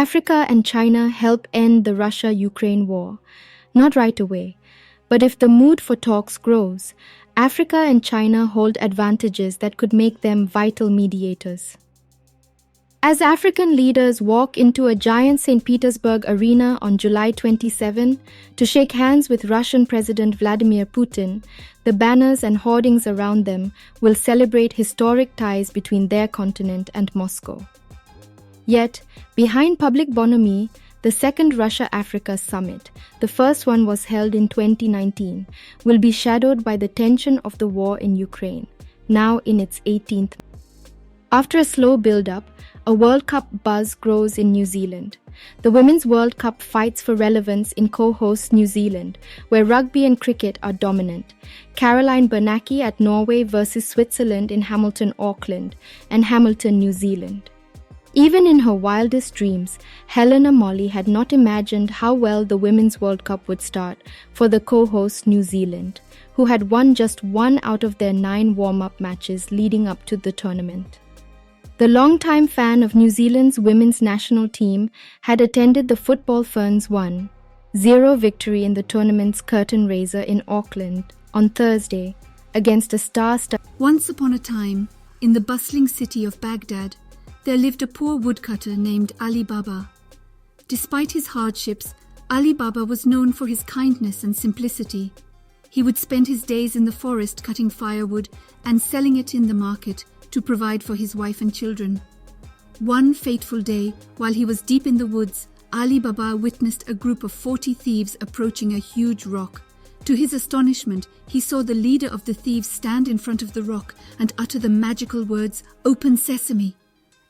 Africa and China help end the Russia-Ukraine war? Not right away, but if the mood for talks grows, Africa and China hold advantages that could make them vital mediators. As African leaders walk into a giant St. Petersburg arena on July 27 to shake hands with Russian President Vladimir Putin, the banners and hoardings around them will celebrate historic ties between their continent and Moscow. Yet, behind public bonhomie, the second Russia-Africa summit, the first one was held in 2019, will be shadowed by the tension of the war in Ukraine, now in its 18th. After a slow build-up, a World Cup buzz grows in New Zealand. The Women's World Cup fights for relevance in co-host New Zealand, where rugby and cricket are dominant. Caroline Bernacki at Norway versus Switzerland in Hamilton, Auckland, and Hamilton, New Zealand. Even in her wildest dreams, Helena Molly had not imagined how well the Women's World Cup would start for the co-host New Zealand, who had won just one out of their 9 warm-up matches leading up to the tournament. The longtime fan of New Zealand's women's national team had attended the Football Ferns 1-0 victory in the tournament's curtain raiser in Auckland on Thursday against a star-studded. Once upon a time, in the bustling city of Baghdad, there lived a poor woodcutter named Ali Baba. Despite his hardships, Ali Baba was known for his kindness and simplicity. He would spend his days in the forest cutting firewood and selling it in the market to provide for his wife and children. One fateful day, while he was deep in the woods, Ali Baba witnessed a group of 40 thieves approaching a huge rock. To his astonishment, he saw the leader of the thieves stand in front of the rock and utter the magical words, "Open sesame."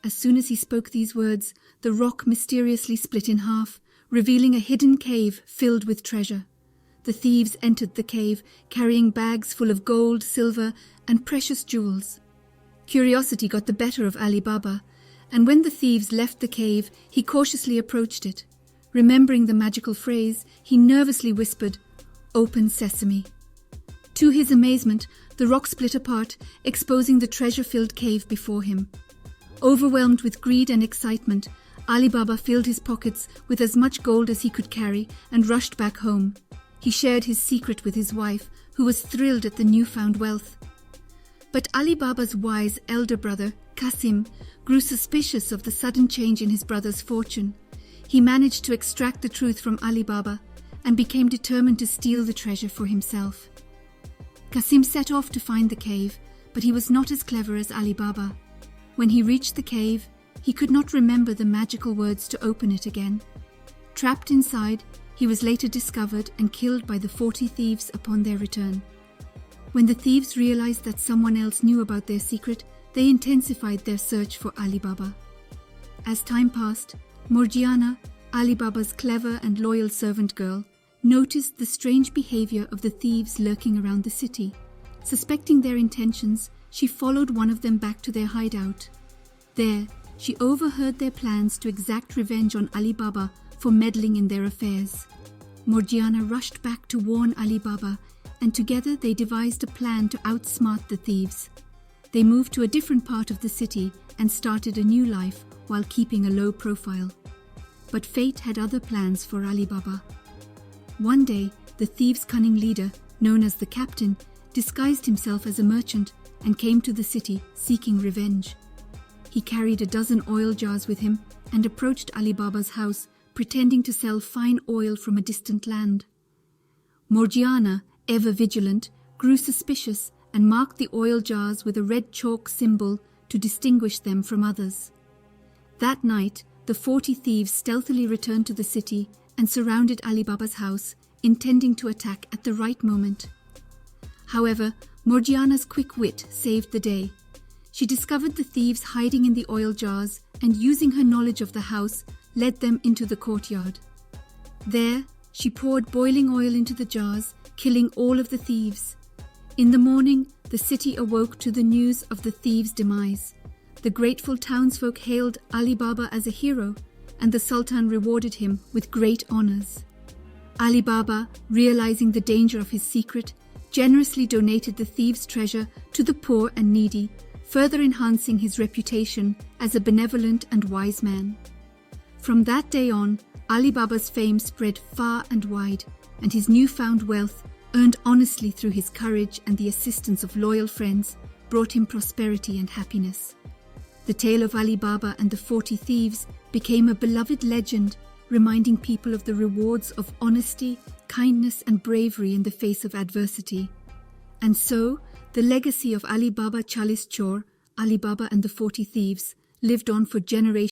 As soon as he spoke these words, the rock mysteriously split in half, revealing a hidden cave filled with treasure. The thieves entered the cave, carrying bags full of gold, silver, and precious jewels. Curiosity got the better of Ali Baba, and when the thieves left the cave, he cautiously approached it. Remembering the magical phrase, he nervously whispered, "Open sesame." To his amazement, the rock split apart, exposing the treasure-filled cave before him. Overwhelmed with greed and excitement, Ali Baba filled his pockets with as much gold as he could carry and rushed back home. He shared his secret with his wife, who was thrilled at the newfound wealth. But Ali Baba's wise elder brother, Qasim, grew suspicious of the sudden change in his brother's fortune. He managed to extract the truth from Ali Baba and became determined to steal the treasure for himself. Qasim set off to find the cave, but he was not as clever as Ali Baba. When he reached the cave, he could not remember the magical words to open it again. Trapped inside, he was later discovered and killed by the 40 thieves upon their return. When the thieves realized that someone else knew about their secret, they intensified their search for Ali Baba. As time passed, Morgiana, Ali Baba's clever and loyal servant girl, noticed the strange behavior of the thieves lurking around the city. Suspecting their intentions, she followed one of them back to their hideout. There, she overheard their plans to exact revenge on Ali Baba for meddling in their affairs. Morgiana rushed back to warn Ali Baba, and together they devised a plan to outsmart the thieves. They moved to a different part of the city and started a new life while keeping a low profile. But fate had other plans for Ali Baba. One day, the thieves' cunning leader, known as the Captain, disguised himself as a merchant and came to the city seeking revenge. He carried a dozen oil jars with him and approached Ali Baba's house, pretending to sell fine oil from a distant land. Morgiana, ever vigilant, grew suspicious and marked the oil jars with a red chalk symbol to distinguish them from others. That night, the 40 thieves stealthily returned to the city and surrounded Ali Baba's house, intending to attack at the right moment. However, Morgiana's quick wit saved the day. She discovered the thieves hiding in the oil jars and, using her knowledge of the house, led them into the courtyard. There, she poured boiling oil into the jars, killing all of the thieves. In the morning, the city awoke to the news of the thieves' demise. The grateful townsfolk hailed Ali Baba as a hero, and the Sultan rewarded him with great honors. Ali Baba, realizing the danger of his secret, generously donated the thieves' treasure to the poor and needy, further enhancing his reputation as a benevolent and wise man. From that day on, Ali Baba's fame spread far and wide, and his newfound wealth, earned honestly through his courage and the assistance of loyal friends, brought him prosperity and happiness. The tale of Ali Baba and the 40 Thieves became a beloved legend, reminding people of the rewards of honesty, kindness and bravery in the face of adversity. And so, the legacy of Ali Baba Chalis Chor, Ali Baba and the 40 Thieves, lived on for generations.